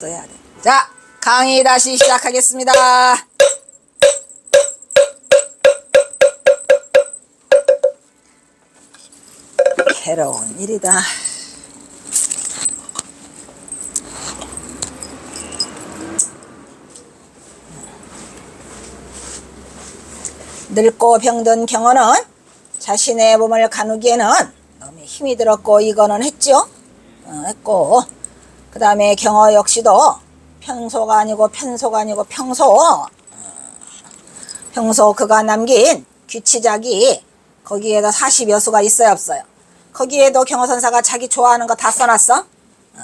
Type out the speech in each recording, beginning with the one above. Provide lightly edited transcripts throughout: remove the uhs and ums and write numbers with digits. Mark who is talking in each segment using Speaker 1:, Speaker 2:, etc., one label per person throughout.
Speaker 1: 써야 돼. 자, 강의 다시 시작하겠습니다. 괴로운 일이다. 늙고 병든 경어는 자신의 몸을 가누기에는 너무 힘이 들었고 이거는 했죠. 했고 그 다음에 경어 역시도 평소가 아니고 평소 그가 남긴 귀치작이 거기에다 40여 수가 있어요 없어요? 거기에도 경어선사가 자기 좋아하는 거 다 써놨어.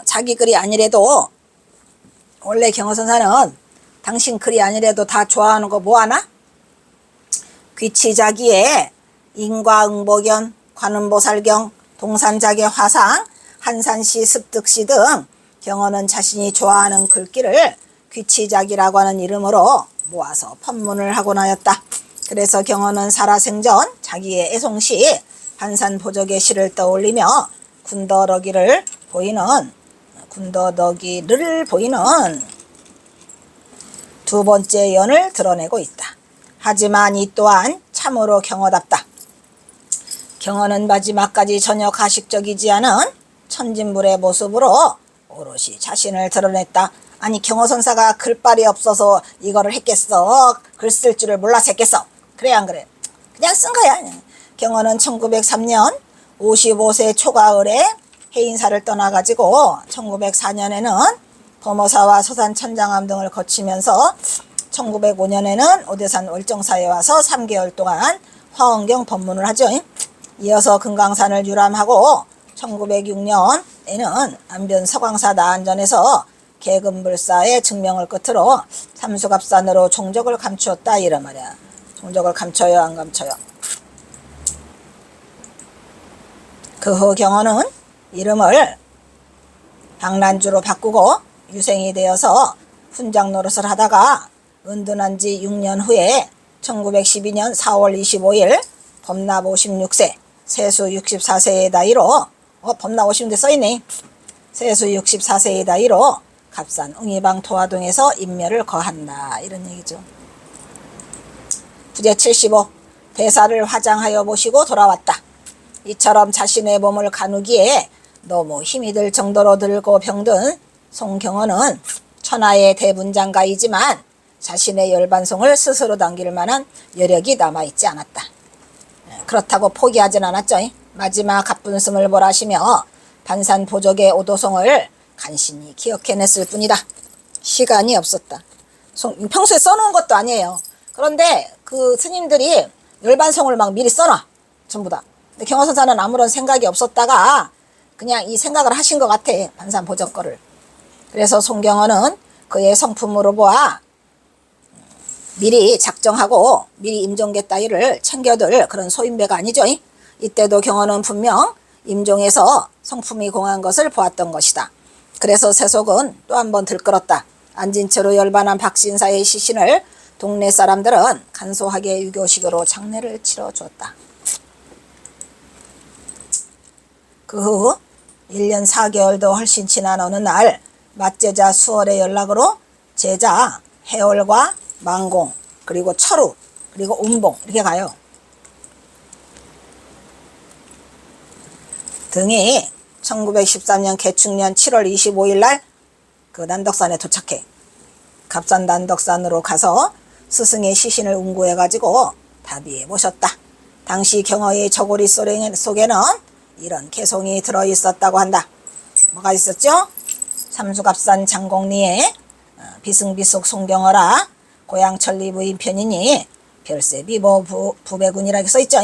Speaker 1: 자기 글이 아니래도 원래 경어선사는 당신 글이 아니래도 다 좋아하는 거 뭐하나? 귀치자기에 인과응보견, 관음보살경, 동산작의 화상, 한산시, 습득시 등 경어는 자신이 좋아하는 글귀를 귀치작이라고 하는 이름으로 모아서 법문을 하곤 하였다. 그래서 경어는 살아생전 자기의 애송시 한산보적의 시를 떠올리며 군더더기를 보이는 두 번째 연을 드러내고 있다. 하지만 이 또한 참으로 경어답다. 경어는 마지막까지 전혀 가식적이지 않은 천진불의 모습으로 오롯이 자신을 드러냈다. 아니 경어선사가 글빨이 없어서 이거를 했겠어? 글 쓸 줄을 몰라서 했겠어? 그래 안 그래? 그냥 쓴 거야. 경어는 1903년 55세 초가을에 해인사를 떠나가지고 1904년에는 범어사와 서산천장암 등을 거치면서 1905년에는 오대산 월정사에 와서 3개월 동안 화엄경 법문을 하죠. 이어서 금강산을 유람하고 1906년에는 안변 서광사 나안전에서 계금불사의 증명을 끝으로 삼수갑산으로 종적을 감추었다 이런 말이야. 종적을 감춰요 안 감춰요? 그 후 경어는 이름을 방란주로 바꾸고 유생이 되어서 훈장 노릇을 하다가 은둔한 지 6년 후에 1912년 4월 25일 범납 56세 세수 64세의 나이로 범납 56세 써있네. 세수 64세의 나이로 갑산 웅이방 토화동에서 인멸을 거한다 이런 얘기죠. 부제 75 대사를 화장하여 모시고 돌아왔다. 이처럼 자신의 몸을 가누기에 너무 힘이 들 정도로 늙고 병든 송경어는 천하의 대문장가이지만 자신의 열반송을 스스로 당길 만한 여력이 남아있지 않았다. 그렇다고 포기하진 않았죠. 마지막 갑분승을 몰아시며 반산보적의 오도송을 간신히 기억해냈을 뿐이다. 시간이 없었다. 평소에 써놓은 것도 아니에요. 그런데 그 스님들이 열반송을 막 미리 써놔. 전부 다. 근데 경어선사는 아무런 생각이 없었다가 그냥 이 생각을 하신 것 같아. 반산보적 거를. 그래서 송경어는 그의 성품으로 보아 미리 작정하고 미리 임종계 따위를 챙겨둘 그런 소인배가 아니죠. 이때도 경어는 분명 임종에서 성품이 공한 것을 보았던 것이다. 그래서 세속은 또 한 번 들끓었다. 앉은 채로 열반한 박신사의 시신을 동네 사람들은 간소하게 유교식으로 장례를 치러주었다. 그 후 1년 4개월도 훨씬 지난 어느 날 맞제자 수월의 연락으로 제자 해월과 망공 그리고 철우 그리고 운봉 이렇게 가요. 등이 1913년 개축년 7월 25일 날 그 난덕산에 도착해. 갑산 난덕산으로 가서 스승의 시신을 운구해 가지고 답의해 모셨다. 당시 경어의 저고리 속에는 이런 개송이 들어있었다고 한다. 뭐가 있었죠? 삼수갑산 장공리에 비승비숙 송경어라 고향 천리 부인편이니 별세 비보 부배군이라고 써있죠.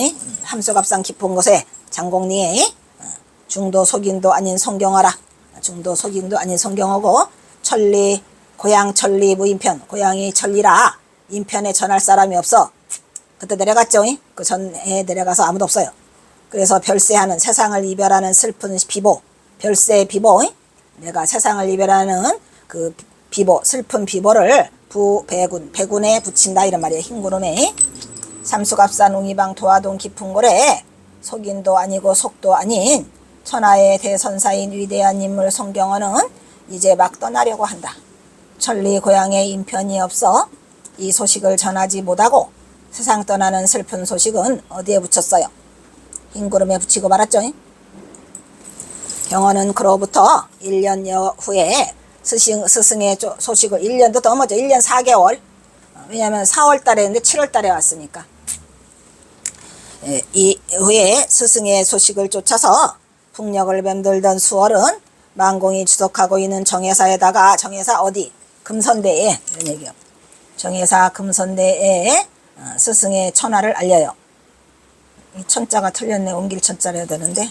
Speaker 1: 함수갑산 깊은 곳에 장공리에 중도 속인도 아닌 송경어라. 중도 속인도 아닌 송경어고 천리 고향 천리 부인편 고향이 천리라 인편에 전할 사람이 없어. 그때 내려갔죠. 그 전에 내려가서 아무도 없어요. 그래서 별세하는 세상을 이별하는 슬픈 비보 별세 비보 내가 세상을 이별하는 그 비보 슬픈 비보를 배군에 붙인다 이런 말이에요. 흰구름에 삼수갑산 웅이방 도화동 깊은 골에 속인도 아니고 속도 아닌 천하의 대선사인 위대한 인물 송경어는 이제 막 떠나려고 한다. 천리 고향에 인편이 없어 이 소식을 전하지 못하고 세상 떠나는 슬픈 소식은 어디에 붙였어요? 흰 구름에 붙이고 말았죠. 경호는 그로부터 1년 후에 스승의 소식을 1년도 넘어져 1년 4개월 왜냐하면 4월 달에 했는데 7월 달에 왔으니까 이 후에 스승의 소식을 쫓아서 풍력을 맴돌던 수월은 만공이 주석하고 있는 정예사에다가 정예사 어디? 금선대에 이런 얘기요. 정예사 금선대에 스승의 천하를 알려요. 이 천자가 틀렸네. 옮길 천자를 해야 되는데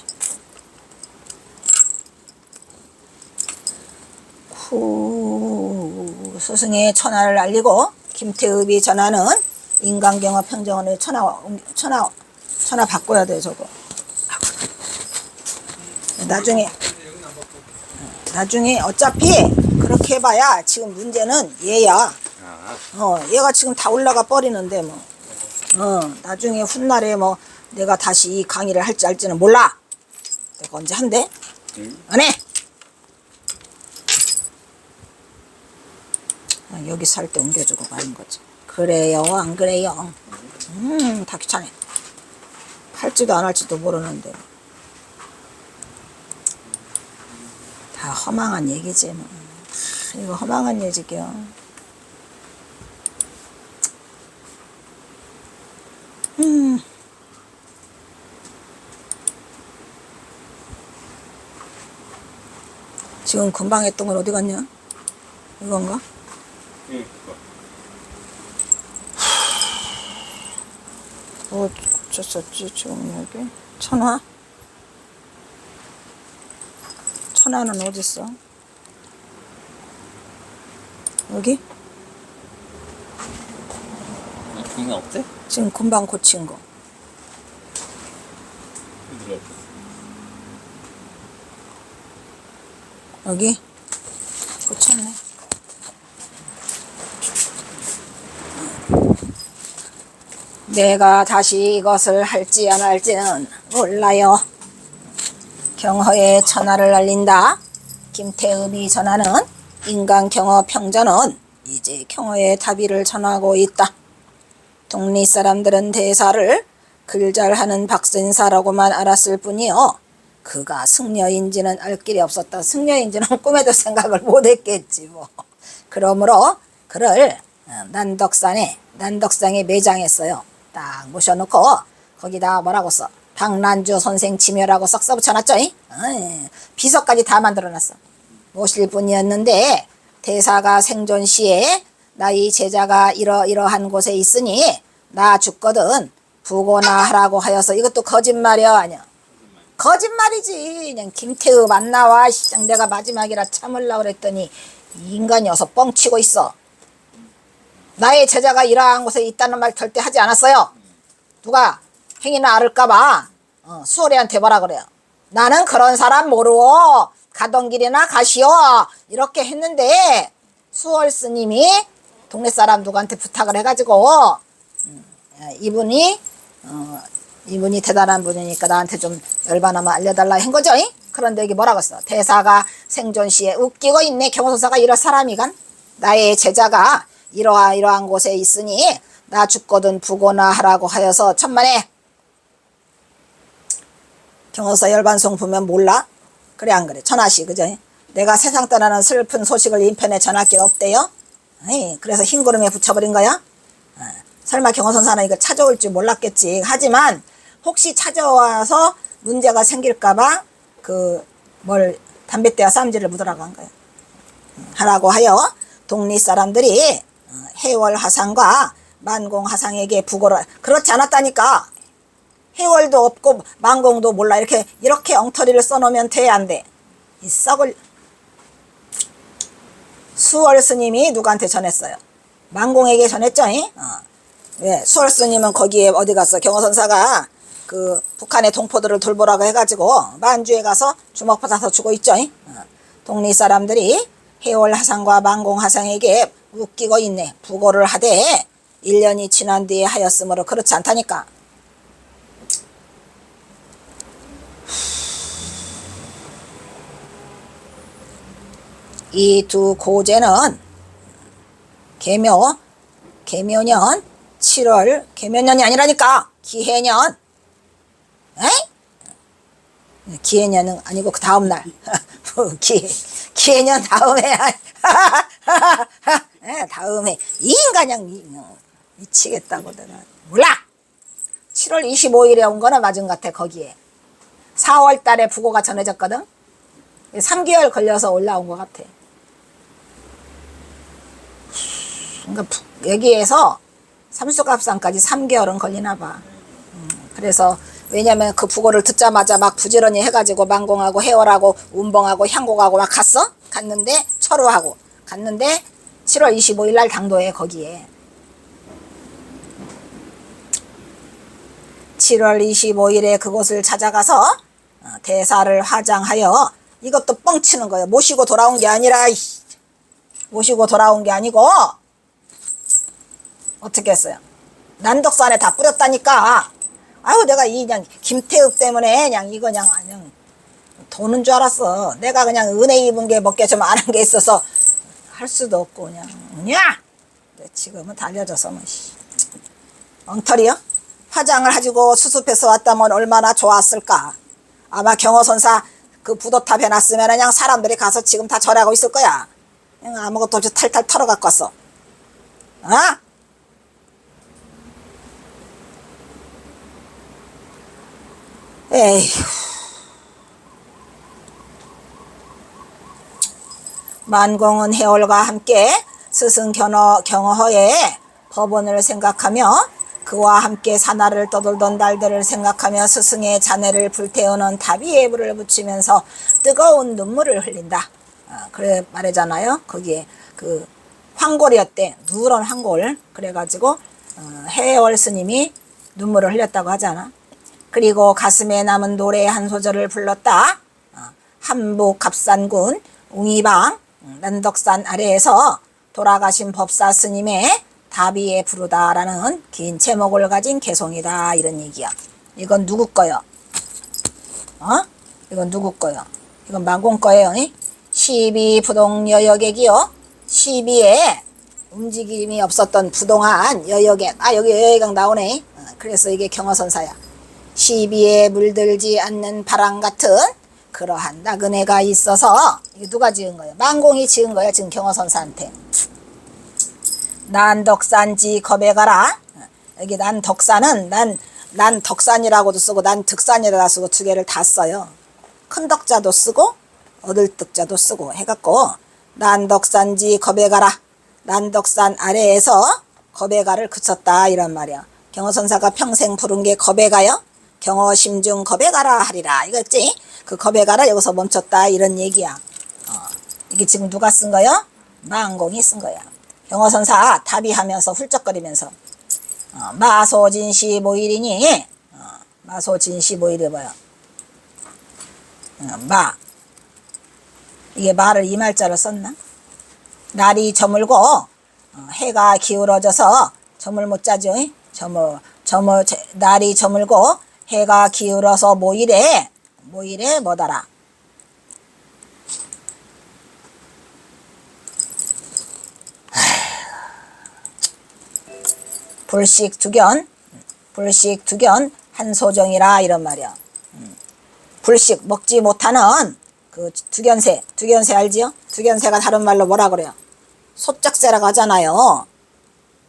Speaker 1: 스승의 천하를 알리고 김태읍이 전하는 인간경어 평정원의 천하 바꿔야 돼 저거. 나중에 어차피 그렇게 해봐야 지금 문제는 얘야. 얘가 지금 다 올라가 버리는데 뭐. 나중에 훗날에 뭐 내가 다시 이 강의를 할지 알지는 몰라. 내가 언제 한대? 안 해. 여기 살 때 옮겨주고 가는 거지. 그래요, 안 그래요? 다 귀찮아. 할지도 안 할지도 모르는데. 다 허망한 얘기지, 뭐. 이거 허망한 얘기요. 지금 금방 했던 건 어디 갔냐? 이건가?
Speaker 2: 응.
Speaker 1: 어쩌었지 지금 여기? 천화? 천화는 어딨어? 여기?
Speaker 2: 이거 없대?
Speaker 1: 지금 금방 고친 거. 여기? 고쳤네. 내가 다시 이것을 할지 안 할지는 몰라요. 경허의 천하를 알린다. 김태읍이 전하는 인간경허 평전은 이제 경허의 답의를 전하고 있다. 동리 사람들은 대사를 글잘하는 박선사라고만 알았을 뿐이요. 그가 승려인지는 알 길이 없었다. 승려인지는 꿈에도 생각을 못했겠지 뭐. 그러므로 그를 난덕상에 매장했어요. 딱 모셔놓고 거기다 뭐라고 써? 박난주 선생 지묘라고 썩 써붙여놨죠. 비서까지 다 만들어놨어. 모실 분이었는데 대사가 생존 시에 나의 제자가 이러이러한 곳에 있으니 나 죽거든 부고나 하라고 하여서 이것도 거짓말이야 아니야. 거짓말이지. 그냥 김태읍 안 나와. 내가 마지막이라 참으려고 그랬더니 이 인간이 어서 뻥치고 있어. 나의 제자가 이러한 곳에 있다는 말 절대 하지 않았어요. 누가 행위나 알을까봐 수월이한테 뭐라 그래요. 나는 그런 사람 모르고 가던 길이나 가시오 이렇게 했는데 수월 스님이 동네 사람 누구한테 부탁을 해가지고 이분이 대단한 분이니까 나한테 좀 열반하면 알려달라 한 거죠. 그런데 여기 뭐라고 써? 대사가 생존 시에 웃기고 있네. 경호선사가 이럴 사람이간 나의 제자가 이러한 곳에 있으니 나 죽거든 부고나 하라고 하여서 천만에. 경호사 열반송 보면 몰라? 그래 안 그래? 천하씨 그죠? 내가 세상 떠나는 슬픈 소식을 인편에 전할 게 없대요. 그래서 흰 구름에 붙여버린 거야. 설마 경호선사는 이거 찾아올 줄 몰랐겠지. 하지만 혹시 찾아와서 문제가 생길까봐 담뱃대와 쌈지를 묻으라고 한 거야. 하라고 하여 동리 사람들이 해월하상과 만공하상에게 부고를 그렇지 않았다니까. 해월도 없고 만공도 몰라. 이렇게 엉터리를 써놓으면 돼 안 돼? 이 썩을 수월 스님이 누구한테 전했어요? 만공에게 전했죠? 왜? 수월 스님은 거기에 어디 갔어? 경호선사가 북한의 동포들을 돌보라고 해가지고 만주에 가서 주먹 받아서 주고 있죠? 동리 사람들이 해월하상과 만공하상에게 웃기고 있네. 부고를 하되 1년이 지난 뒤에 하였으므로 그렇지 않다니까. 이 두 고제는 계묘년 7월, 계묘년이 아니라니까 기해년. 에? 기해년은 아니고 그 다음날 기해년 다음에 다음에 이 인간형 미치겠다고 내가 몰라. 7월 25일에 온 거는 맞은 것 같아. 거기에 4월 달에 부고가 전해졌거든. 3개월 걸려서 올라온 것 같아. 그러니까 여기에서 삼수갑산까지 3개월은 걸리나 봐. 그래서 왜냐면 그 부고를 듣자마자 막 부지런히 해가지고 만공하고 해월하고 운봉하고 향곡하고 막 갔는데 철우하고 갔는데 7월 25일 날 당도해. 거기에 7월 25일에 그곳을 찾아가서 대사를 화장하여, 이것도 뻥치는 거예요. 모시고 돌아온 게 아니라, 모시고 돌아온 게 아니고 어떻게 했어요? 난덕산에 다 뿌렸다니까. 아유, 내가 그냥 김태읍 때문에 그냥 이거 그냥 도는 줄 알았어. 내가 그냥 은혜 입은 게 몇 개 좀 아는 게 있어서 할 수도 없고 그냥 지금은 달려져서 뭐 엉터리요? 화장을 가지고 수습해서 왔다면 얼마나 좋았을까. 아마 경허선사 그 부도탑 해놨으면 그냥 사람들이 가서 지금 다 절하고 있을 거야. 그냥 아무것도 없이 탈탈 털어갖고 왔어. 어? 에휴. 만공은 해월과 함께 스승 경허에 법원을 생각하며 그와 함께 산하를 떠돌던 날들을 생각하며 스승의 자네를 불태우는 다비에 불을 붙이면서 뜨거운 눈물을 흘린다. 그래 말하잖아요. 거기에 그 황골이었대. 누런 황골. 그래가지고 해월 스님이 눈물을 흘렸다고 하잖아. 그리고 가슴에 남은 노래 한 소절을 불렀다. 한북 갑산군 웅이방 난덕산 아래에서 돌아가신 법사 스님의 다비에 부르다라는 긴 제목을 가진 개송이다. 이런 얘기야. 이건 누구 거요? 이건 누구 거요? 이건 만공 거예요. 12 부동 여여객이요. 12에 움직임이 없었던 부동한 여여객. 여기 여여객 나오네. 그래서 이게 경허선사야. 12에 물들지 않는 바람 같은 그러한 나그네가 있어서. 이게 누가 지은 거예요? 만공이 지은 거야. 지금 경허선사한테. 난덕산지 겁에 가라. 여기 난덕산은 난덕산이라고도 쓰고 난득산이라고 쓰고 두 개를 다 써요. 큰 덕자도 쓰고 얻을 득자도 쓰고 해갖고 난덕산지 겁에 가라. 난덕산 아래에서 겁에 가를 그쳤다. 이런 말이야. 경허선사가 평생 부른 게 겁에 가요. 경허심중 겁에 가라 하리라. 이거지? 그 겁에 가라 여기서 멈췄다. 이런 얘기야. 이게 지금 누가 쓴 거요? 만공이 쓴 거야. 경허선사 다비하면서 훌쩍거리면서 마소진시 모일이니 마소진시 모일이 뭐야? 이게 말을 이 말자로 썼나? 날이 저물고 해가 기울어져서 점을 못 짜죠. 날이 저물고 해가 기울어서 모일에 뭐더라? 불식 두견 한소정이라. 이런 말이야. 불식 먹지 못하는 그 두견새 알지요? 두견새가 다른 말로 뭐라 그래요? 소쩍새라고 하잖아요.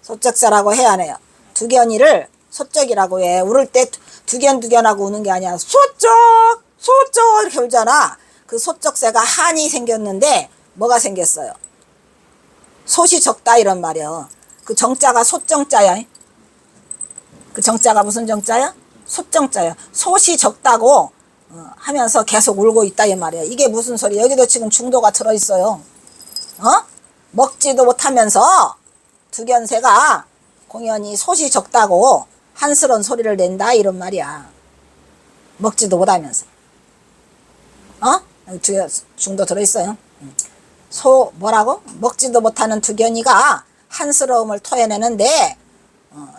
Speaker 1: 소쩍새라고 해야 하네요. 두견이를 소쩍이라고 해. 울을 때 두견하고 우는 게 아니야. 소쩍 이렇게 울잖아. 그 소쩍새가 한이 생겼는데 뭐가 생겼어요? 솥이 적다. 이런 말이야. 그 정자가 솥정자야. 그 정자가 무슨 정자야? 솥정자야. 솥이 적다고 하면서 계속 울고 있다. 이 말이야. 이게 무슨 소리야? 여기도 지금 중도가 들어있어요. 먹지도 못하면서 두견새가 공연히 솥이 적다고 한스러운 소리를 낸다. 이런 말이야. 먹지도 못하면서. 여기 중도 들어있어요. 뭐라고? 먹지도 못하는 두견이가 한스러움을 토해내는데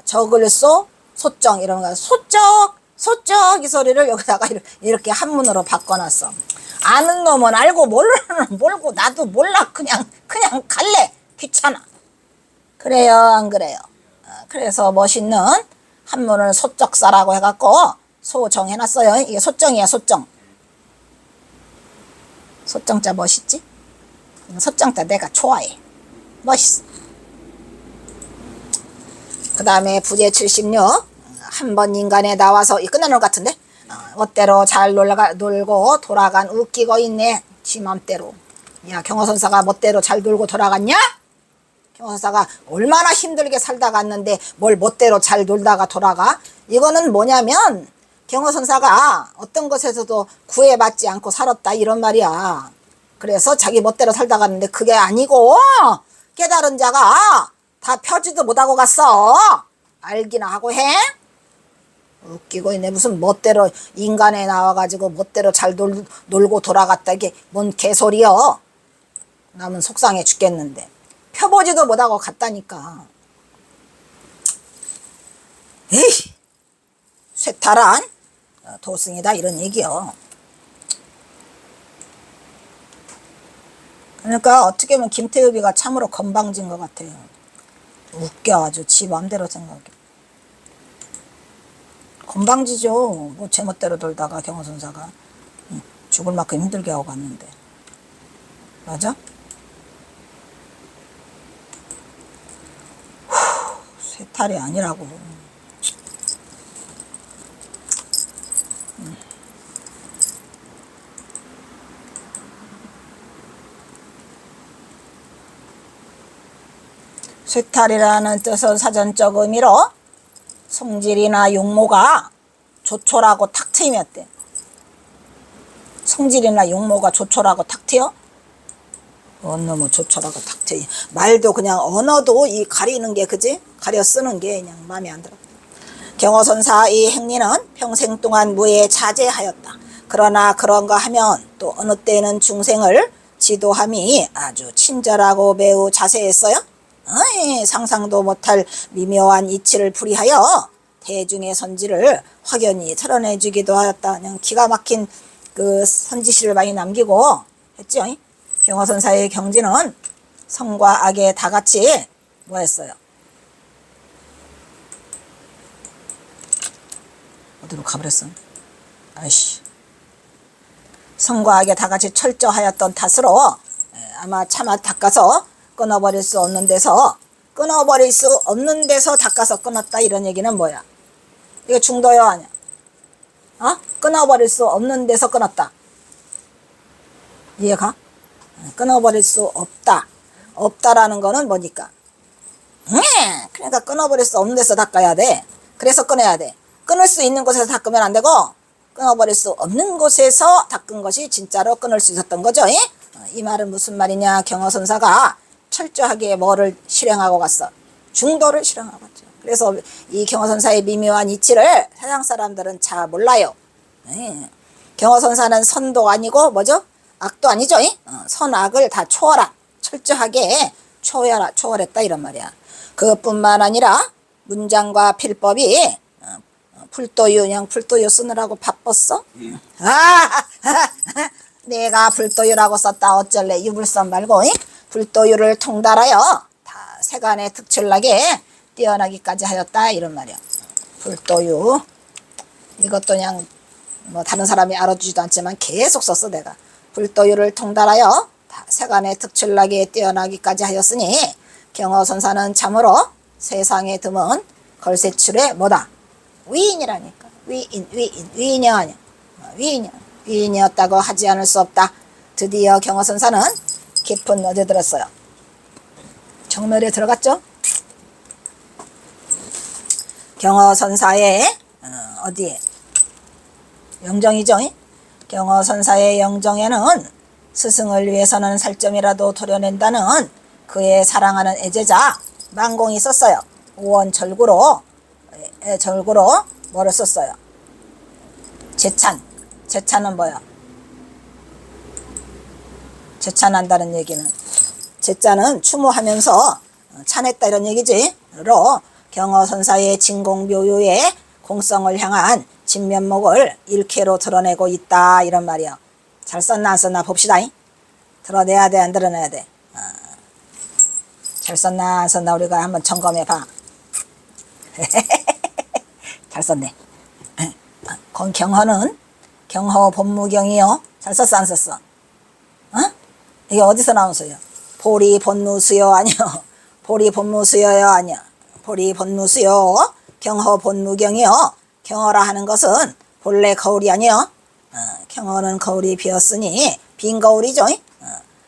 Speaker 1: 적을 소정 이런 거 소쩍 이 소리를 여기다가 이렇게 한문으로 바꿔놨어. 아는 놈은 알고 모르는 놈은 모르고 나도 몰라. 그냥 갈래. 귀찮아. 그래요, 안 그래요? 그래서 멋있는 한문을 소적사라고 해갖고 소정해놨어요. 이게 소정이야, 소정. 소정자 멋있지? 소정자 내가 좋아해. 멋있어. 그 다음에 부제 76. 한 번 인간에 나와서 끝나는 것 같은데? 멋대로 잘 놀고 돌아간 웃기고 있네. 지 맘대로. 야, 경호선사가 멋대로 잘 놀고 돌아갔냐? 경호선사가 얼마나 힘들게 살다 갔는데 뭘 멋대로 잘 놀다가 돌아가? 이거는 뭐냐면 경호선사가 어떤 것에서도 구애받지 않고 살았다 이런 말이야. 그래서 자기 멋대로 살다 갔는데 그게 아니고 깨달은 자가 다 펴지도 못하고 갔어. 알기나 하고 해? 웃기고 있네. 무슨 멋대로 인간에 나와가지고 멋대로 잘 놀고 돌아갔다. 이게 뭔 개소리여. 남은 속상해 죽겠는데. 펴보지도 못하고 갔다니까. 에이, 쇠탈한 도승이다 이런 얘기요. 그러니까 어떻게 보면 김태흡이가 참으로 건방진 것 같아요. 웃겨 아주 지 맘대로 생각해. 건방지죠. 뭐 제멋대로 돌다가 경호선사가 죽을 만큼 힘들게 하고 갔는데. 맞아? 쇠탈이 아니라고. 쇠탈이라는 뜻은 사전적 의미로 성질이나 용모가 조촐하고 탁 트이었대. 성질이나 용모가 조촐하고 탁 트여? 너무 조촐하고 탁 트이. 말도 그냥 언어도 이 가리는 게 그지? 가려 쓰는 게 그냥 마음에 안 들어. 경호선사 이 행리는 평생 동안 무에 자제하였다. 그러나 그런가 하면 또 어느 때는 중생을 지도함이 아주 친절하고 매우 자세했어요. 상상도 못할 미묘한 이치를 풀이하여 대중의 선지를 확연히 드러내주기도 하였다. 그냥 기가 막힌 그 선지시를 많이 남기고 했죠. 경호선사의 경지는 성과 악에 다 같이 뭐 했어요? 어디로 가버렸어? 아이씨. 성과 악에 다 같이 철저하였던 탓으로 아마 차마 닦아서 끊어버릴 수 없는 데서 닦아서 끊었다 이런 얘기는 뭐야? 이거 중도요 아니야? 끊어버릴 수 없는 데서 끊었다. 이해가? 끊어버릴 수 없다. 없다라는 거는 뭐니까? 그러니까 끊어버릴 수 없는 데서 닦아야 돼. 그래서 끊어야 돼. 끊을 수 있는 곳에서 닦으면 안 되고 끊어버릴 수 없는 곳에서 닦은 것이 진짜로 끊을 수 있었던 거죠. 이 말은 무슨 말이냐? 경호선사가 철저하게 뭐를 실행하고 갔어? 중도를 실행하고 갔죠. 그래서 이 경호선사의 미묘한 이치를 세상 사람들은 잘 몰라요. 경호선사는 선도 아니고 뭐죠? 악도 아니죠. 선악을 다 초월한 철저하게 초월했다 이런 말이야. 그뿐만 아니라 문장과 필법이 불도유 그냥 불도유 쓰느라고 바빴어? 내가 불도유라고 썼다 어쩔래. 유불선 말고 불도유를 통달하여 다 세간에 특출나게 뛰어나기까지 하였다 이런 말이야. 불도유 이것도 그냥 뭐 다른 사람이 알아주지도 않지만 계속 썼어 내가. 불도유를 통달하여 다 세간에 특출나게 뛰어나기까지 하였으니 경호선사는 참으로 세상에 드문 걸세출의 뭐다? 위인이라니까. 위인이 아니야. 위인이었다고 하지 않을 수 없다. 드디어 경호선사는 깊은 어디 들었어요? 정멸에 들어갔죠? 경호선사의 어디에? 영정이죠? 경호선사의 영정에는 스승을 위해서는 살점이라도 도려낸다는 그의 사랑하는 애제자 만공이 썼어요. 오원절구로 뭐를 썼어요? 제찬은 뭐야? 제찬한다는 얘기는 제자는 추모하면서 찬했다 이런 얘기지. 로 경호선사의 진공묘유의 공성을 향한 진면목을 일캐로 드러내고 있다 이런 말이야. 잘 썼나 안 썼나 봅시다. 드러내야 돼, 안 드러내야 돼? 잘 썼나 안 썼나 우리가 한번 점검해 봐. 잘 썼네. 경허는 경허 본무경이요. 잘 썼어 안 썼어? 이게 어디서 나온 수요? 보리 본무수요 아니요? 보리 본무수요요 아니요? 보리 본무수요. 경허 본무경이요. 경허라 하는 것은 본래 거울이 아니요. 경허는 거울이 비었으니 빈 거울이죠.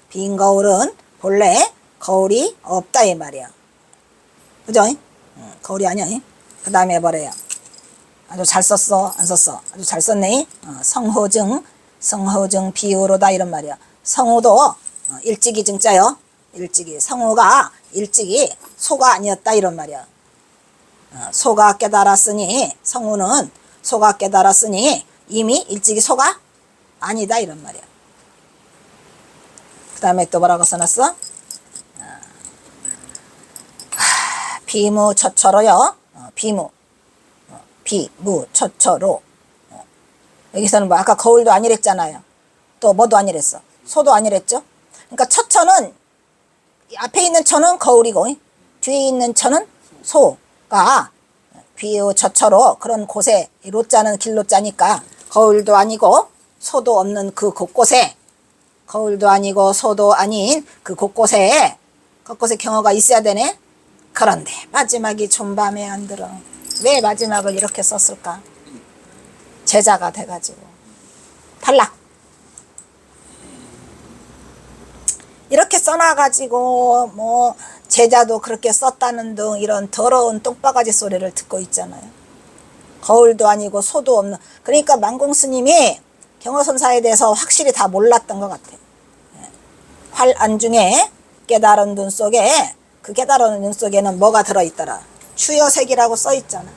Speaker 1: 빈 거울은 본래 거울이 없다 이 말이야. 그죠? 거울이 아니야. 그 다음에 뭐래요? 아주 잘 썼어 안 썼어? 아주 잘 썼네. 성호증 비유로다 이런 말이야. 성우도 일찍이 증자요. 일찍이 성우가 일찍이 소가 아니었다 이런 말이야. 소가 깨달았으니 성우는 소가 깨달았으니 이미 일찍이 소가 아니다 이런 말이야. 그 다음에 또 뭐라고 써놨어? 비무처처로요. 비무처처로. 여기서는 뭐 아까 거울도 아니랬잖아요. 또 뭐도 아니랬어? 소도 아니랬죠? 그러니까 처처는 앞에 있는 처는 거울이고 뒤에 있는 처는 소가 비유처처로 그런 곳에 로자는 길로자니까 거울도 아니고 소도 없는 그 곳곳에 거울도 아니고 소도 아닌 그 곳곳에 경어가 있어야 되네. 그런데 마지막이 좀 마음에 안 들어. 왜 마지막을 이렇게 썼을까? 제자가 돼가지고 탈락. 이렇게 써놔가지고 뭐 제자도 그렇게 썼다는 등 이런 더러운 똥바가지 소리를 듣고 있잖아요. 거울도 아니고 소도 없는. 그러니까 만공스님이 경허선사에 대해서 확실히 다 몰랐던 것 같아요. 활안중에 깨달은 눈 속에 그 깨달은 눈 속에는 뭐가 들어있더라? 추여색이라고 써있잖아.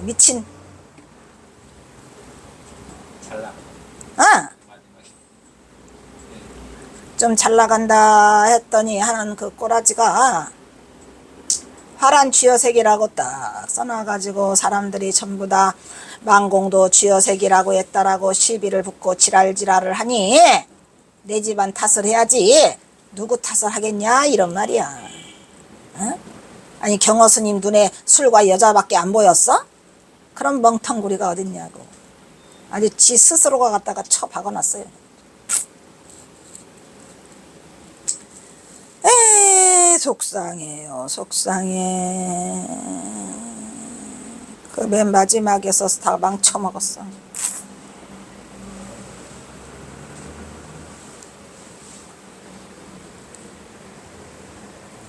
Speaker 1: 미친. 좀 잘 나간다 했더니 하는 그 꼬라지가 화란 쥐여색이라고 딱 써놔가지고 사람들이 전부 다 만공도 쥐여색이라고 했다라고 시비를 붙고 지랄지랄을 하니 내 집안 탓을 해야지 누구 탓을 하겠냐 이런 말이야. 아니 경허스님 눈에 술과 여자밖에 안 보였어? 그런 멍텅구리가 어딨냐고. 아주 지 스스로가 갖다가 쳐 박아놨어요. 속상해요. 속상해. 그 맨 마지막에 써서 다 망쳐먹었어.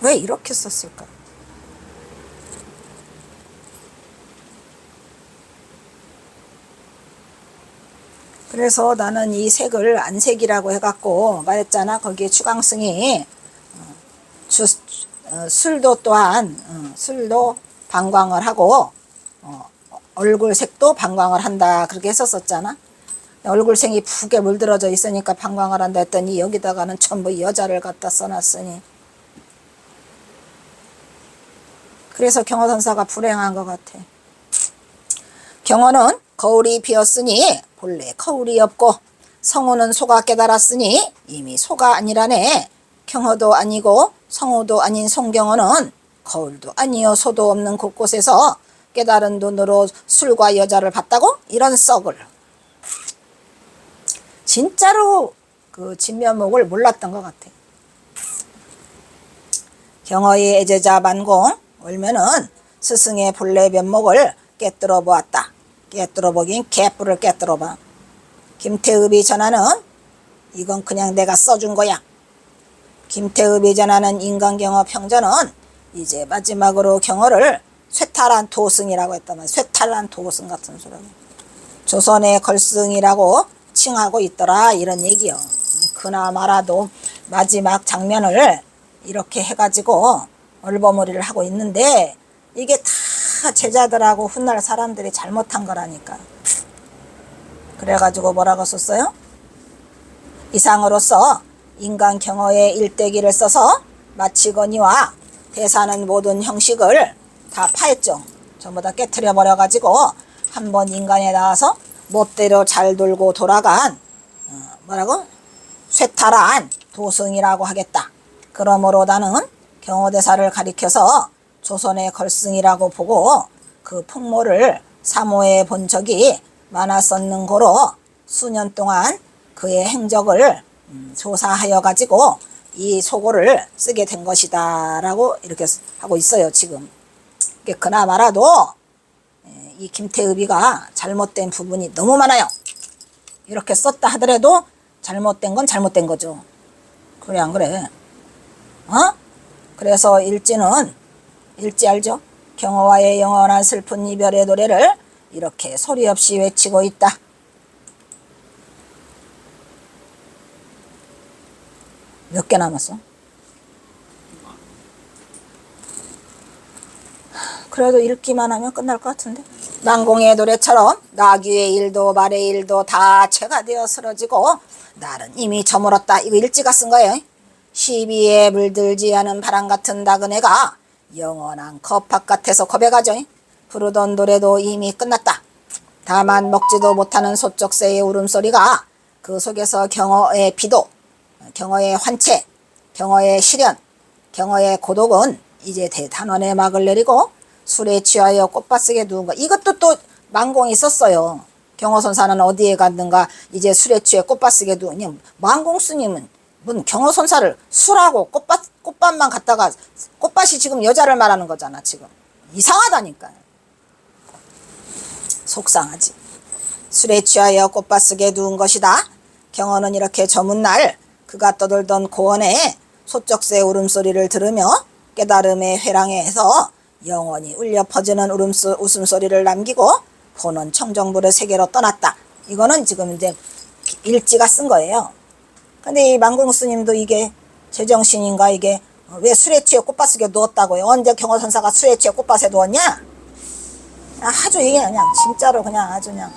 Speaker 1: 왜 이렇게 썼을까? 그래서 나는 이 색을 안색이라고 해갖고 말했잖아. 거기에 추광승이 술도 또한 술도 방광을 하고 얼굴색도 방광을 한다 그렇게 했었잖아. 얼굴색이 푹게 물들어져 있으니까 방광을 한다 했더니 여기다가는 전부 여자를 갖다 써놨으니 그래서 경허선사가 불행한 것 같아. 경허는 거울이 비었으니 본래 거울이 없고 성우는 소가 깨달았으니 이미 소가 아니라네. 경허도 아니고 성우도 아닌 송경허는 거울도 아니요 소도 없는 곳곳에서 깨달은 눈으로 술과 여자를 봤다고? 이런 썩을. 진짜로 그 진면목을 몰랐던 것 같아. 경허의 애제자 만공 울면은 스승의 본래 면목을 깨뜨려 보았다. 깨뜨려 보긴 개뿔을 깨뜨려 봐. 김태읍이 전하는 이건 그냥 내가 써준 거야. 김태읍이 전하는 인간경허 평전은 이제 마지막으로 경허를 쇠탈한 도승이라고 했단 말이야. 쇠탈한 도승 같은 소리야. 조선의 걸승이라고 칭하고 있더라 이런 얘기요. 그나마라도 마지막 장면을 이렇게 해가지고 얼버무리를 하고 있는데 이게 다 제자들하고 훗날 사람들이 잘못한 거라니까. 그래가지고 뭐라고 썼어요? 이상으로서 인간 경허의 일대기를 써서 마치거니와 대사는 모든 형식을 다 파했죠. 전부 다 깨트려 버려가지고 한번 인간에 나와서 멋대로 잘 돌고 돌아간 뭐라고? 쇠탈한 도승이라고 하겠다. 그러므로 나는 경호대사를 가리켜서 조선의 걸승이라고 보고 그 풍모를 사모해 본 적이 많았었는 거로 수년 동안 그의 행적을 조사하여 가지고 이 소고를 쓰게 된 것이다 라고 이렇게 하고 있어요. 지금 그나마라도 이 김태읍이가 잘못된 부분이 너무 많아요. 이렇게 썼다 하더라도 잘못된 건 잘못된 거죠. 그래 안 그래? 그래서 일지 알죠? 경호와의 영원한 슬픈 이별의 노래를 이렇게 소리 없이 외치고 있다. 몇 개 남았어? 그래도 읽기만 하면 끝날 것 같은데. 난공의 노래처럼 나귀의 일도 말의 일도 다 채가 되어 쓰러지고 날은 이미 저물었다. 이거 일지가 쓴 거예요. 시비에 물들지 않은 바람 같은 나그네가 영원한 컵밥 같아서 고백하죠. 부르던 노래도 이미 끝났다. 다만 먹지도 못하는 소쩍새의 울음소리가 그 속에서 경어의 비도, 경어의 환채, 경어의 시련, 경어의 고독은 이제 대단원의 막을 내리고 술에 취하여 꽃밭속에 누운 거. 이것도 또 만공이 썼어요. 경어선사는 어디에 갔는가 이제 술에 취해 꽃밭속에 누운. 만공스님은 뭔 경어선사를 술하고 꽃밭만 갔다가 꽃밭이 지금 여자를 말하는 거잖아. 지금 이상하다니까요. 속상하지. 술에 취하여 꽃밭속에 누운 것이다. 경어는 이렇게 저문 날 그가 떠들던 고원의 소쩍새 울음소리를 들으며 깨달음의 회랑에서 영원히 울려 퍼지는 웃음소리를 남기고 보는 청정불의 세계로 떠났다. 이거는 지금 이제 일지가 쓴 거예요. 근데 이 만공스님도 이게 제정신인가 이게 왜 술에 취해 꽃밭속에 누웠다고요? 언제 경어선사가 술에 취해 꽃밭에 누웠냐? 아주 이게 그냥 진짜로 그냥 아주 그냥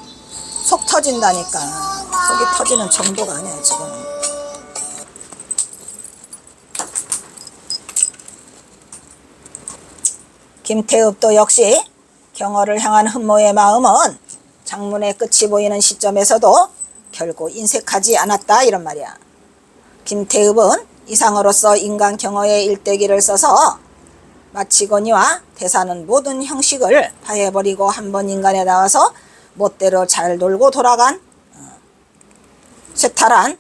Speaker 1: 속 터진다니까. 속이 터지는 정도가 아니에요 지금. 김태읍도 역시 경어를 향한 흠모의 마음은 장문의 끝이 보이는 시점에서도 결국 인색하지 않았다 이런 말이야. 김태읍은 이상으로서 인간 경어의 일대기를 써서 마치거니와 대사는 모든 형식을 파해버리고 한번 인간에 나와서 멋대로 잘 놀고 돌아간 쇠탈한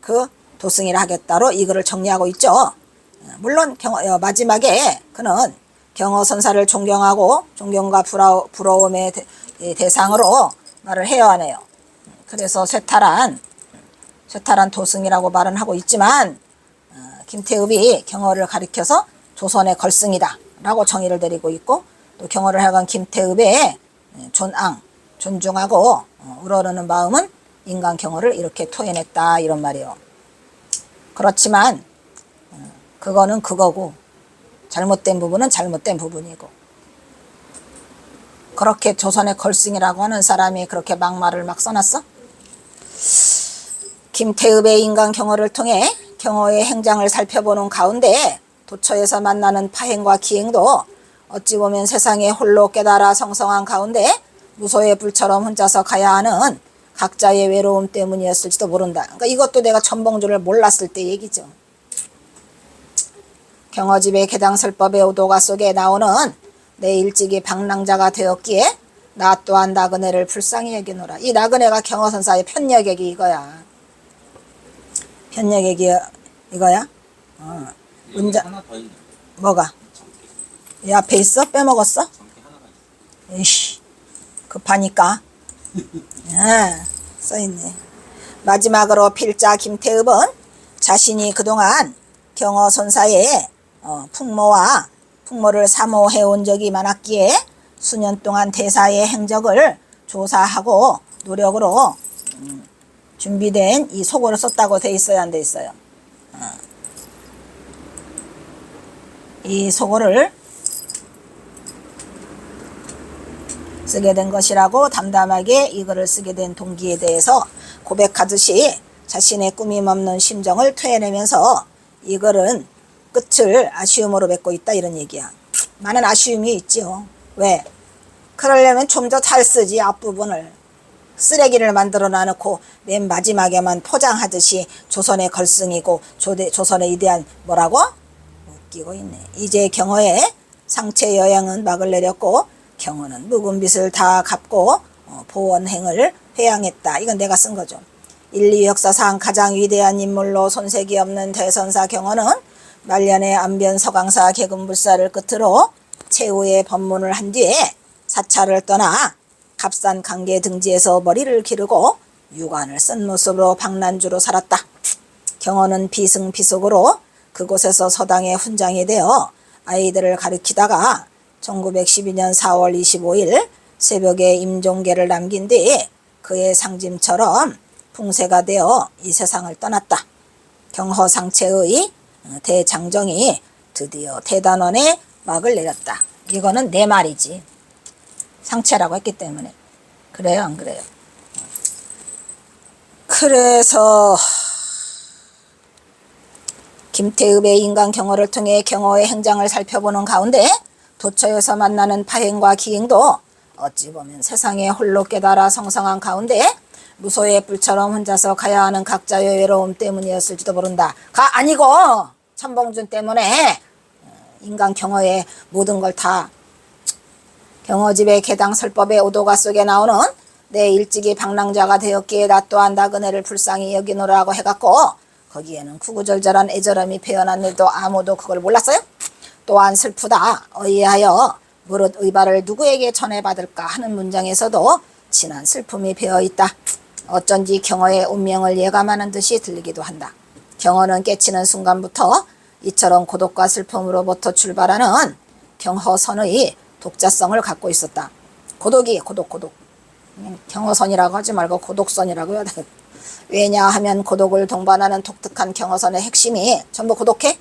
Speaker 1: 그 도승이라 하겠다로 이 글을 정리하고 있죠. 물론 마지막에 그는 경어선사를 존경하고 존경과 부러움의 대상으로 말을 해야 하네요. 그래서 쇠탈한 도승이라고 말은 하고 있지만 김태읍이 경어를 가리켜서 조선의 걸승이다 라고 정의를 내리고 있고 또 경어를 향한 김태읍의 존중하고 우러르는 마음은 인간 경어를 이렇게 토해냈다 이런 말이에요. 그렇지만 그거는 그거고 잘못된 부분은 잘못된 부분이고 그렇게 조선의 걸승이라고 하는 사람이 그렇게 막말을 막 써놨어? 김태읍의 인간 경어를 통해 경어의 행장을 살펴보는 가운데 도처에서 만나는 파행과 기행도 어찌 보면 세상에 홀로 깨달아 성성한 가운데 무소의 불처럼 혼자서 가야 하는 각자의 외로움 때문이었을지도 모른다. 그러니까 이것도 내가 천봉주를 몰랐을 때 얘기죠. 경어집의 개당설법의 오도가 속에 나오는 내 일찍이 방랑자가 되었기에 나 또한 나그네를 불쌍히 여기노라. 이 나그네가 경어선사의 편력액이 이거야. 편력액이 이거야? 문자
Speaker 2: 하나 더 있네.
Speaker 1: 뭐가? 이 앞에 있어? 빼먹었어? 에이씨 급하니까. 써있네. 마지막으로 필자 김태읍은 자신이 그동안 경어선사의 풍모를 사모해온 적이 많았기에 수년 동안 대사의 행적을 조사하고 노력으로 준비된 이 소고를 썼다고 돼 있어요, 안 돼 있어요? 이 소고를 쓰게 된 것이라고 담담하게 이거를 쓰게 된 동기에 대해서 고백하듯이 자신의 꾸밈 없는 심정을 토해내면서 이 글은 끝을 아쉬움으로 맺고 있다 이런 얘기야. 많은 아쉬움이 있지요. 왜? 그러려면 좀 더 잘 쓰지 앞부분을. 쓰레기를 만들어 놔놓고 맨 마지막에만 포장하듯이 조선의 걸승이고 조선의 위대한 뭐라고? 웃기고 있네. 이제 경허의 상체 여양은 막을 내렸고 경허는 묵은 빚을 다 갚고 보원행을 회양했다. 이건 내가 쓴 거죠. 인류 역사상 가장 위대한 인물로 손색이 없는 대선사 경허는 말년의 안변 서강사 개근불사를 끝으로 최후의 법문을 한 뒤에 사찰을 떠나 값싼 강계 등지에서 머리를 기르고 유관을 쓴 모습으로 방란주로 살았다. 경허는 비승비속으로 그곳에서 서당의 훈장이 되어 아이들을 가르치다가 1912년 4월 25일 새벽에 임종계를 남긴 뒤 그의 상짐처럼 풍세가 되어 이 세상을 떠났다. 경허 상체의 대장정이 드디어 대단원에 막을 내렸다. 이거는 내 말이지. 상체라고 했기 때문에. 그래요, 안 그래요? 그래서 김태읍의 인간 경허를 통해 경허의 행장을 살펴보는 가운데 도처에서 만나는 파행과 기행도 어찌 보면 세상에 홀로 깨달아 성성한 가운데 무소의 뿔처럼 혼자서 가야 하는 각자의 외로움 때문이었을지도 모른다. 가 아니고 천봉준 때문에 인간 경허의 모든 걸 다 경허집의 개당 설법의 오도가 속에 나오는 내 일찍이 방랑자가 되었기에 나 또한 나그네를 불쌍히 여기노라고 해갖고 거기에는 구구절절한 애절함이 배어났는데도 아무도 그걸 몰랐어요. 또한 슬프다 어이하여 무릇 의발을 누구에게 전해받을까 하는 문장에서도 진한 슬픔이 배어있다. 어쩐지 경허의 운명을 예감하는 듯이 들리기도 한다. 경허는 깨치는 순간부터 이처럼 고독과 슬픔으로부터 출발하는 경허선의 독자성을 갖고 있었다. 고독. 경허선이라고 하지 말고 고독선이라고 해야 돼. 왜냐하면 고독을 동반하는 독특한 경허선의 핵심이 전부 고독해?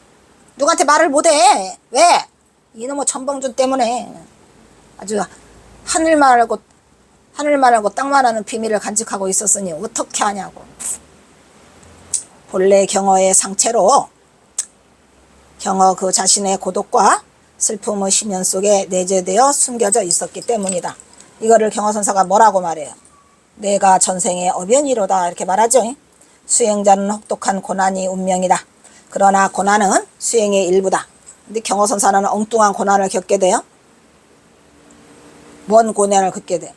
Speaker 1: 누구한테 말을 못해. 왜? 이놈의 천봉준 때문에 아주 하늘만 알고 땅만 아는 비밀을 간직하고 있었으니 어떻게 하냐고. 본래 경허의 상체로 경허 그 자신의 고독과 슬픔의 심연 속에 내재되어 숨겨져 있었기 때문이다. 이거를 경허선사가 뭐라고 말해요? 내가 전생의 어변이로다 이렇게 말하죠. 수행자는 혹독한 고난이 운명이다. 그러나 고난은 수행의 일부다. 근데 경허선사는 엉뚱한 고난을 겪게 돼요. 뭔 고난을 겪게 돼?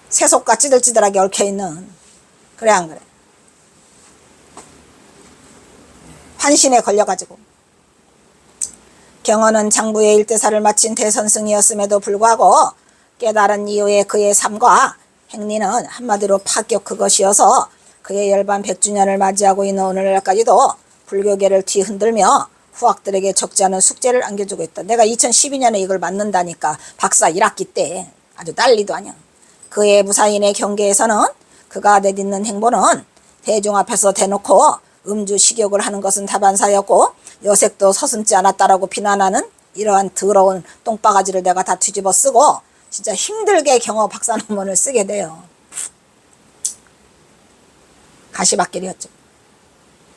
Speaker 1: 새속과 찌들찌들하게 얽혀있는. 그래 안 그래? 환신에 걸려가지고. 경허는 장부의 일대사를 마친 대선승이었음에도 불구하고 깨달은 이후에 그의 삶과 행리는 한마디로 파격 그것이어서 그의 열반 100주년을 맞이하고 있는 오늘날까지도 불교계를 뒤흔들며 후학들에게 적지 않은 숙제를 안겨주고 있다. 내가 2012년에 이걸 맡는다니까 박사 1학기 때 아주 난리도 아니야. 그의 무사인의 경계에서는 그가 내딛는 행보는 대중 앞에서 대놓고 음주 식욕을 하는 것은 다반사였고 여색도 서슴지 않았다라고 비난하는 이러한 더러운 똥바가지를 내가 다 뒤집어 쓰고 진짜 힘들게 경허 박사 논문을 쓰게 돼요. 가시밭길이었죠.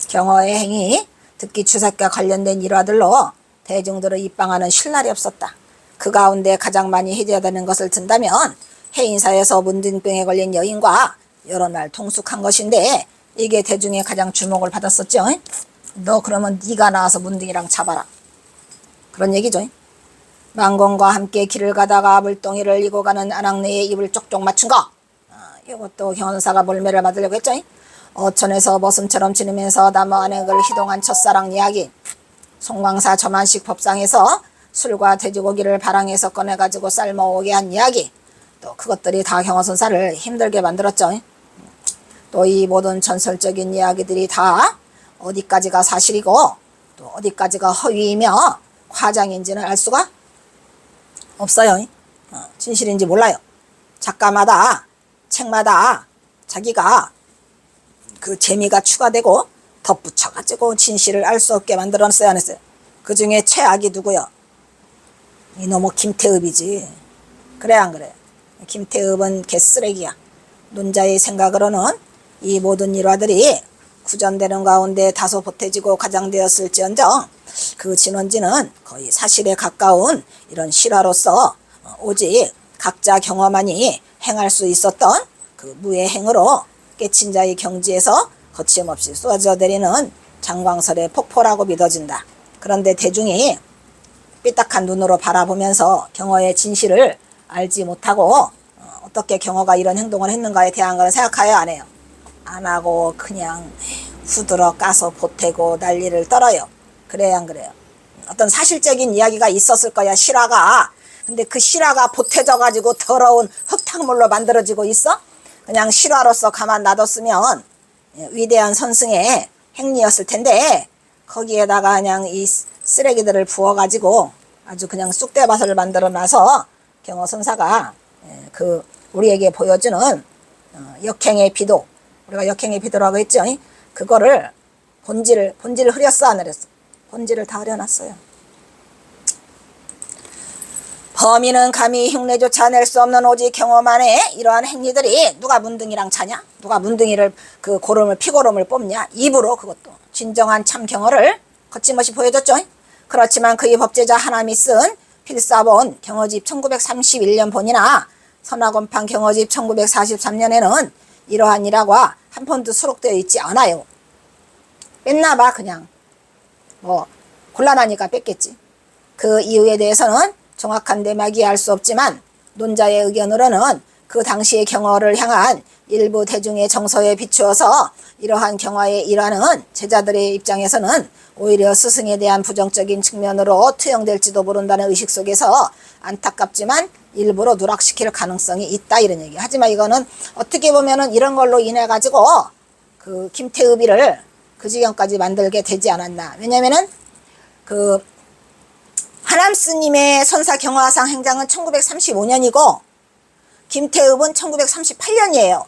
Speaker 1: 경허의 행위, 듣기 추색과 관련된 일화들로 대중들을 입방하는 쉴날이 없었다. 그 가운데 가장 많이 해줘야 되는 것을 든다면 해인사에서 문둥병에 걸린 여인과 여러 날 통숙한 것인데 이게 대중의 가장 주목을 받았었죠. 너 그러면 네가 나와서 문둥이랑 잡아라. 그런 얘기죠. 망공과 함께 길을 가다가 물동이를 이고 가는 아낙네의 입을 쪽쪽 맞춘 거. 이것도 경허선사가 몰매를 받으려고 했죠. 어촌에서 머슴처럼 지내면서 나무 안에 그 희동한 첫사랑 이야기. 송광사 저만식 법상에서 술과 돼지고기를 바랑에서 꺼내가지고 삶아오게 한 이야기. 또 그것들이 다 경허선사를 힘들게 만들었죠. 또 이 모든 전설적인 이야기들이 다 어디까지가 사실이고 또 어디까지가 허위이며 과장인지는 알 수가 없어요. 진실인지 몰라요. 작가마다 책마다 자기가 그 재미가 추가되고 덧붙여가지고 진실을 알 수 없게 만들어놨어요, 안 했어요? 그 중에 최악이 누구요? 이놈의 김태읍이지. 그래 안 그래? 김태읍은 개쓰레기야. 논자의 생각으로는 이 모든 일화들이 구전되는 가운데 다소 보태지고 가장되었을지언정 그 진원지는 거의 사실에 가까운 이런 실화로서 오직 각자 경험만이 행할 수 있었던 그 무의 행으로 깨친 자의 경지에서 거침없이 쏟아져내리는 장광설의 폭포라고 믿어진다. 그런데 대중이 삐딱한 눈으로 바라보면서 경어의 진실을 알지 못하고 어떻게 경어가 이런 행동을 했는가에 대한 걸 생각하여 안 해요. 안 하고 그냥 후들어 까서 보태고 난리를 떨어요. 그래요, 안 그래요? 어떤 사실적인 이야기가 있었을 거야, 실화가. 근데 그 실화가 보태져 가지고 더러운 흙탕물로 만들어지고 있어? 그냥 실화로서 가만 놔뒀으면 위대한 선승의 행리였을 텐데 거기에다가 그냥 이 쓰레기들을 부어가지고 아주 그냥 쑥대밭을 만들어 놔서 경어선사가 그 우리에게 보여주는 역행의 비도, 우리가 역행의 비도라고 했죠. 그거를 본질을 흐렸어, 안 흐렸어? 본질을 다 흐려놨어요. 범인은 감히 흉내조차 낼 수 없는 오직 경험만의 이러한 행위들이 누가 문둥이랑 차냐? 누가 문둥이를 그 피고름을 뽑냐? 입으로 그것도 진정한 참 경어를 거침없이 보여줬죠. 그렇지만 그의 법제자 하나님이 쓴 필사본 경어집 1931년 본이나 선화곤판 경어집 1943년에는 이러한 일화가 한 폰도 수록되어 있지 않아요. 뺐나봐. 그냥 뭐 곤란하니까 뺐겠지. 그 이유에 대해서는 정확한 내막이 알 수 없지만 논자의 의견으로는 그 당시의 경어를 향한 일부 대중의 정서에 비추어서 이러한 경화의 일화는 제자들의 입장에서는 오히려 스승에 대한 부정적인 측면으로 투영될지도 모른다는 의식 속에서 안타깝지만 일부러 누락시킬 가능성이 있다, 이런 얘기. 하지만 이거는 어떻게 보면은 이런 걸로 인해 가지고 그 김태읍이를 그 지경까지 만들게 되지 않았나. 왜냐면은 그 하남 스님의 선사 경화상 행장은 1935년이고 김태읍은 1938년이에요.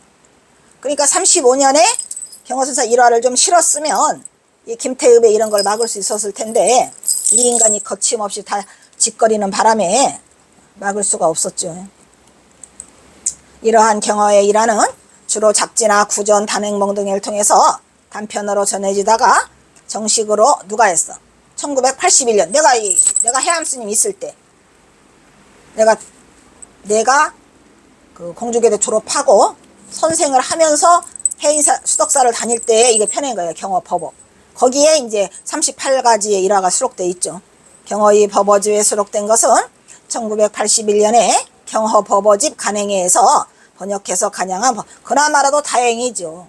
Speaker 1: 그러니까 35년에 경화선사 일화를 좀 실었으면 이 김태읍의 이런 걸 막을 수 있었을 텐데 이 인간이 거침없이 다 짓거리는 바람에 막을 수가 없었죠. 이러한 경화의 일화는 주로 잡지나 구전, 단행몽 등을 통해서 단편으로 전해지다가 정식으로 누가 했어? 1981년 내가 해암스님 있을 때 내가 그 공주교대 졸업하고 선생을 하면서 해인사 수덕사를 다닐 때 이게 펴낸 거예요. 경어 법어. 거기에 이제 38가지의 일화가 수록돼 있죠. 경어의 법어지에 수록된 것은 1981년에 경허 법어집 간행회에서 번역해서 간양한 그나마라도 다행이죠.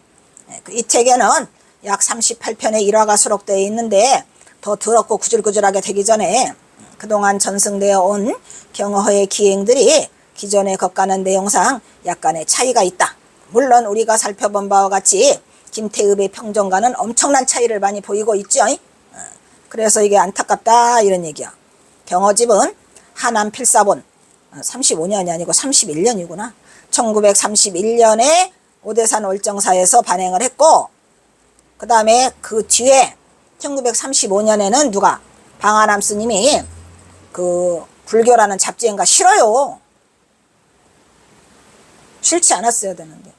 Speaker 1: 이 책에는 약 38편의 일화가 수록되어 있는데 더 더럽고 구질구질하게 되기 전에 그동안 전승되어 온 경어의 기행들이 기존의 것과는 내용상 약간의 차이가 있다. 물론 우리가 살펴본 바와 같이 김태읍의 평정과는 엄청난 차이를 많이 보이고 있죠. 그래서 이게 안타깝다, 이런 얘기야. 경어집은 하남 필사본 35년이 아니고 31년이구나. 1931년에 오대산 월정사에서 반행을 했고 그 다음에 그 뒤에 1935년에는 누가? 방아남 스님이 그 불교라는 잡지인가 싫어요. 싫지 않았어야 되는데.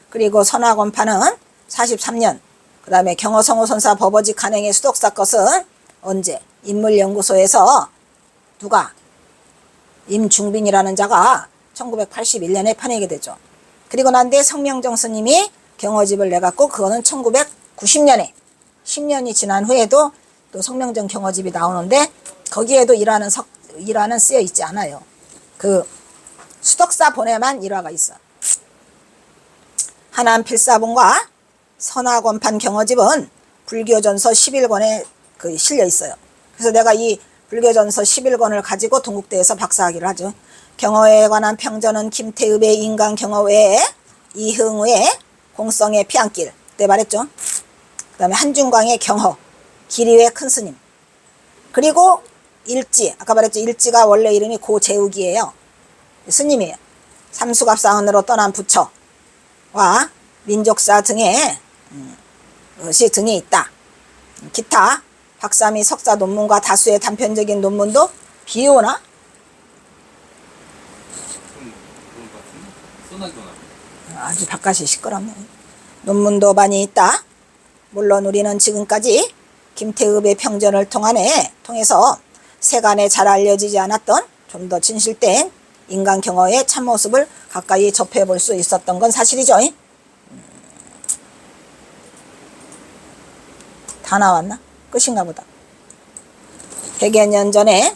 Speaker 1: 그리고 선화곤판은 43년. 그 다음에 경어성호선사 법어지 간행의 수독사 것은 언제? 인물연구소에서 누가? 임중빈이라는 자가 1981년에 파내게 되죠. 그리고 난 뒤에 성명정 스님이 경어집을 내갖고 그거는 1990년에 10년이 지난 후에도 또 성명정 경어집이 나오는데 거기에도 일화는 쓰여 있지 않아요. 그 수덕사 본에만 일화가 있어. 하남 필사본과 선화곤판 경어집은 불교전서 11권에 그 실려 있어요. 그래서 내가 이 불교전서 11권을 가지고 동국대에서 박사학위를 하죠. 경어에 관한 평전은 김태읍의 인간 경어 외에 이흥우의 공성의 피안길 그때 말했죠. 그 다음에 한중광의 경허, 기리의 큰스님, 그리고 일지, 아까 말했죠. 일지가 원래 이름이 고재욱이에요. 스님이에요. 삼수갑상은으로 떠난 부처와 민족사 등의 것이 등에 있다. 기타 박사 및 석사 논문과 다수의 단편적인 논문도 비오나? 아주 바깥이 시끄럽네. 논문도 많이 있다. 물론 우리는 지금까지 김태읍의 평전을 통해서 세간에 잘 알려지지 않았던 좀 더 진실된 인간 경어의 참모습을 가까이 접해볼 수 있었던 건 사실이죠. 다 나왔나? 끝인가 보다. 100여 년 전에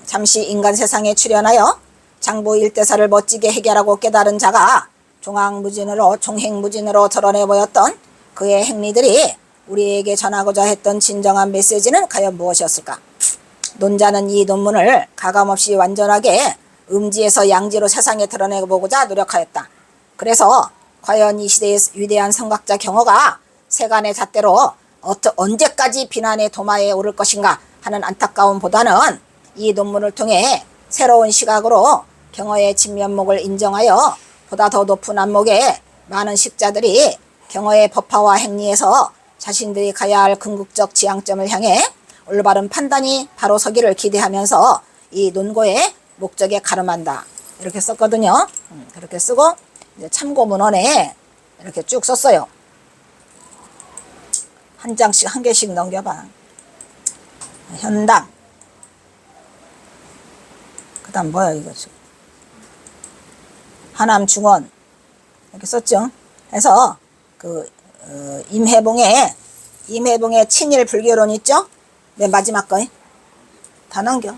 Speaker 1: 잠시 인간 세상에 출현하여 장부 일대사를 멋지게 해결하고 깨달은 자가 종횡무진으로 드러내 보였던 그의 행리들이 우리에게 전하고자 했던 진정한 메시지는 과연 무엇이었을까? 논자는 이 논문을 가감없이 완전하게 음지에서 양지로 세상에 드러내보고자 노력하였다. 그래서 과연 이 시대의 위대한 성각자 경허가 세간의 잣대로 언제까지 비난의 도마에 오를 것인가 하는 안타까움보다는 이 논문을 통해 새로운 시각으로 경허의 진면목을 인정하여 보다 더 높은 안목의 많은 식자들이 경허의 법화와 행리에서 자신들이 가야 할 궁극적 지향점을 향해 올바른 판단이 바로 서기를 기대하면서 이 논고의 목적에 가름한다. 이렇게 썼거든요. 그렇게 쓰고 이제 참고문헌에 이렇게 쭉 썼어요. 한 장씩 한 개씩 넘겨봐. 현당. 그 다음 뭐야 이거 지금. 하남중원. 이렇게 썼죠. 그래서 그 임해봉의 친일 불교론 있죠? 맨 마지막 거. 다 넘겨.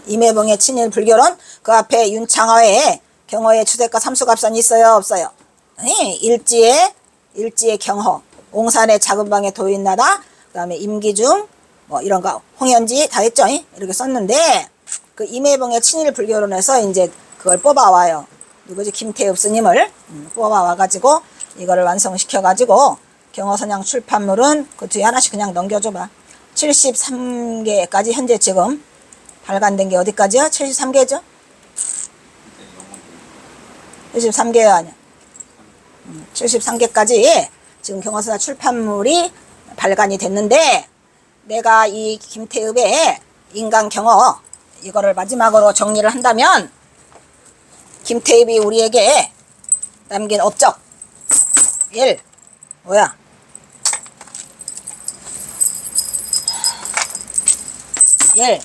Speaker 1: 임해봉의 친일 불교론, 그 앞에 윤창화의 경허의 추대과 삼수갑산이 있어요, 없어요? 일지의 경허, 옹산의 작은 방의 도인나다, 그 다음에 임기중, 뭐 이런 거, 홍현지 다 했죠? 이렇게 썼는데, 그 임해봉의 친일 불교론에서 이제 그걸 뽑아와요. 누구지? 김태읍 스님을 뽑아와가지고, 이거를 완성시켜가지고, 경허선양 출판물은 그 뒤에 하나씩 그냥 넘겨줘봐. 73개까지 현재 지금 발간된 게 어디까지요? 73개죠? 73개요, 아니야? 73개까지 지금 경허선양 출판물이 발간이 됐는데, 내가 이 김태읍의 인간 경허, 이거를 마지막으로 정리를 한다면, 김태읍이 우리에게 남긴 업적 1. 뭐야? 1.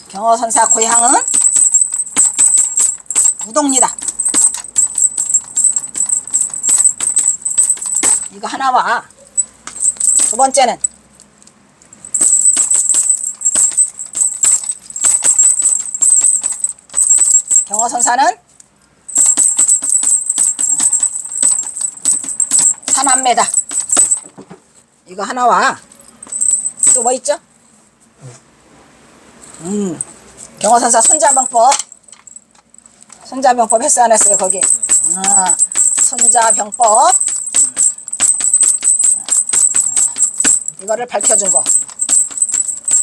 Speaker 1: 경허선사 고향은 우동리다. 이거 하나와 두 번째는 경허선사는 사남매다. 이거 하나와 또 뭐 있죠? 경허선사 손자병법 했어요, 안 했어요? 거기 손자병법 이거를 밝혀준 거.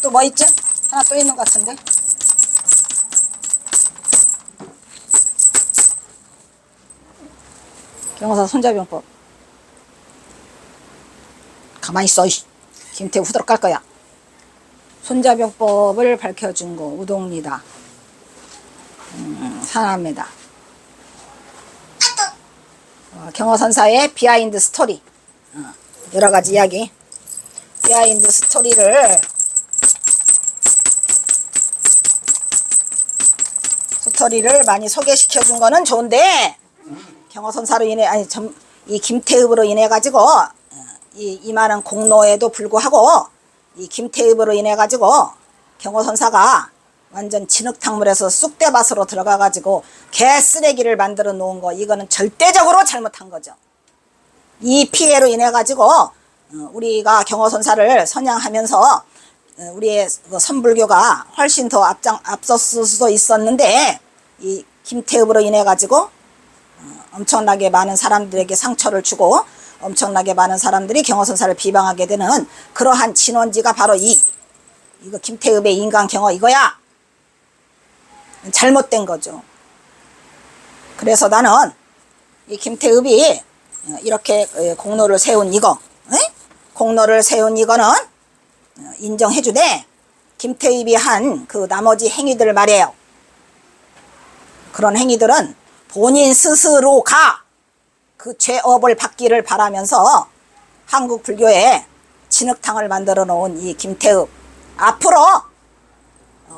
Speaker 1: 또 뭐 있죠? 하나 또 있는 것 같은데. 경허선사 손자병법. 가만히 있어. 김태우 후드럭 깔 거야. 손자병법을 밝혀준 거. 우동리다. 사남매다. 경허선사의 비하인드 스토리. 여러 가지 이야기. 비하인드 스토리를 많이 소개시켜준 거는 좋은데, 경허선사로 인해, 이 김태읍으로 인해 가지고, 이 많은 공로에도 불구하고, 이 김태읍으로 인해 가지고, 경허선사가 완전 진흙탕물에서 쑥대밭으로 들어가 가지고, 개쓰레기를 만들어 놓은 거, 이거는 절대적으로 잘못한 거죠. 이 피해로 인해 가지고, 우리가 경허선사를 선양하면서, 우리의 선불교가 훨씬 더 앞섰을 수도 있었는데, 이 김태읍으로 인해 가지고 엄청나게 많은 사람들에게 상처를 주고 엄청나게 많은 사람들이 경허선사를 비방하게 되는 그러한 진원지가 바로 이거 김태읍의 인간 경허 이거야. 잘못된 거죠. 그래서 나는 이 김태읍이 이렇게 공로를 세운 이거, 공로를 세운 이거는 인정해주되, 김태읍이 한 그 나머지 행위들 말이에요. 그런 행위들은 본인 스스로가 그 죄업을 받기를 바라면서 한국 불교의 진흙탕을 만들어 놓은 이 김태읍, 앞으로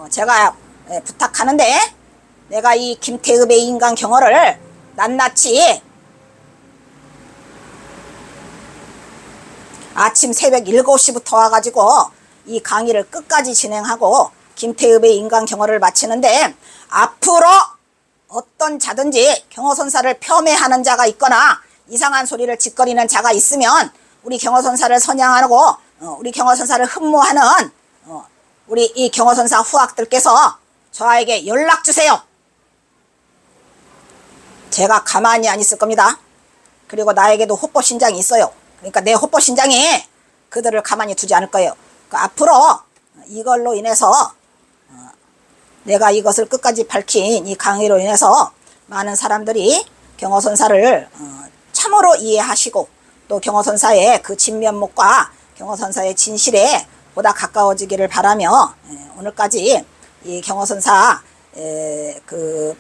Speaker 1: 제가 부탁하는데, 내가 이 김태읍의 인간 경어를 낱낱이 아침 새벽 7시부터 와가지고 이 강의를 끝까지 진행하고 김태읍의 인간 경어를 마치는데, 앞으로 어떤 자든지 경어선사를 폄훼하는 자가 있거나 이상한 소리를 짓거리는 자가 있으면 우리 경어선사를 선양하고 우리 경어선사를 흠모하는 우리 이 경어선사 후학들께서 저에게 연락 주세요. 제가 가만히 안 있을 겁니다. 그리고 나에게도 호뽀신장이 있어요. 그러니까 내 호뽀신장이 그들을 가만히 두지 않을 거예요. 그러니까 앞으로 이걸로 인해서 내가 이것을 끝까지 밝힌 이 강의로 인해서 많은 사람들이 경어선사를 참으로 이해하시고 또 경어선사의 그 진면목과 경어선사의 진실에 보다 가까워지기를 바라며, 오늘까지 이 경어선사 그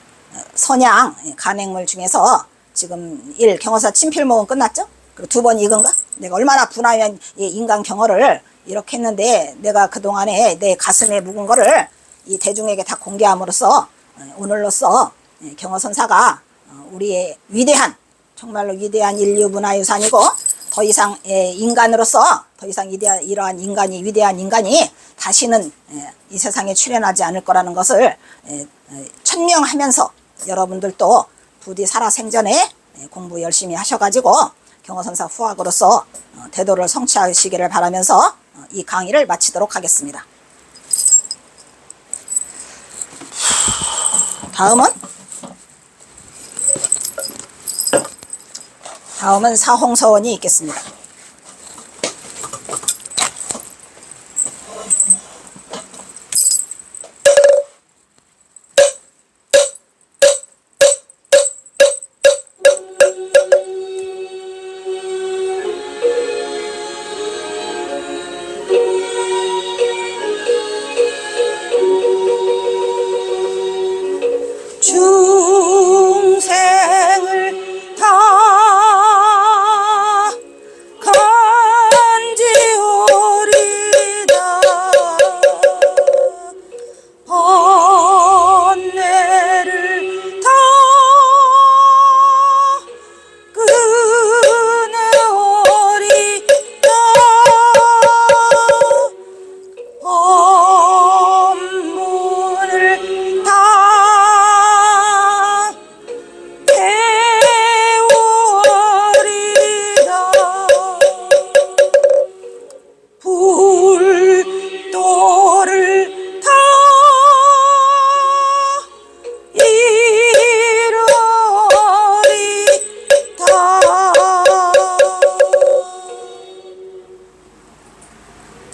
Speaker 1: 선양 간행물 중에서 지금 1 경어사 친필목은 끝났죠? 그리고 2번 이건가? 내가 얼마나 분하면 이 인간 경어를 이렇게 했는데, 내가 그동안에 내 가슴에 묵은 거를 이 대중에게 다 공개함으로써 오늘로써 경어선사가 우리의 위대한, 정말로 위대한 인류 문화유산이고, 더 이상 인간으로서 더 이상 이러한 인간이, 위대한 인간이 다시는 이 세상에 출현하지 않을 거라는 것을 천명하면서, 여러분들도 부디 살아생전에 공부 열심히 하셔가지고 경어선사 후학으로서 대도를 성취하시기를 바라면서 이 강의를 마치도록 하겠습니다. 다음은 사홍서원이 있겠습니다. 중생을 다 간지오리다. 번뇌를 다 끊어오리다. 법문을 다 불도를 다 이루리다.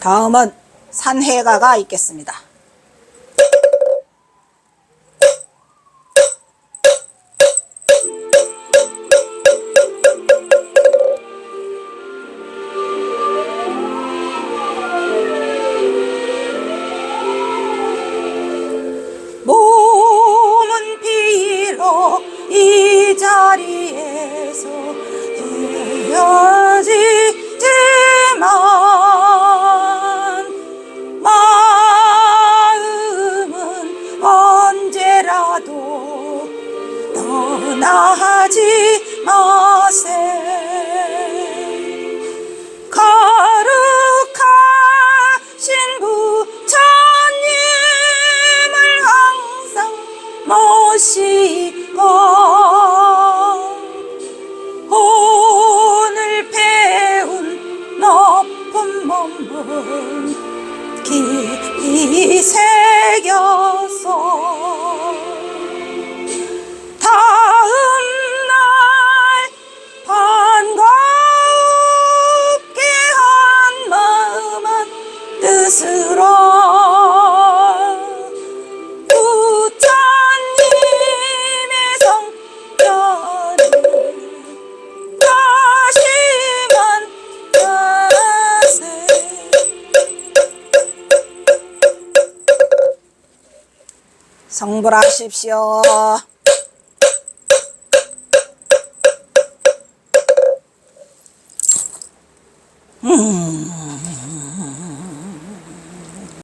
Speaker 1: 다음은 산해가가 있겠습니다. 몸은 비록 이 자리에서 헤어지지만 마음은 언제라도 떠나지 마세. 거룩하신 부처님을 항상 모시고 오늘 배운 높은 몸은 깊이 새겨서 다음날 반갑게 한 마음은 뜻으로 부처님의 성결을 다시만 하세. 성불하십시오.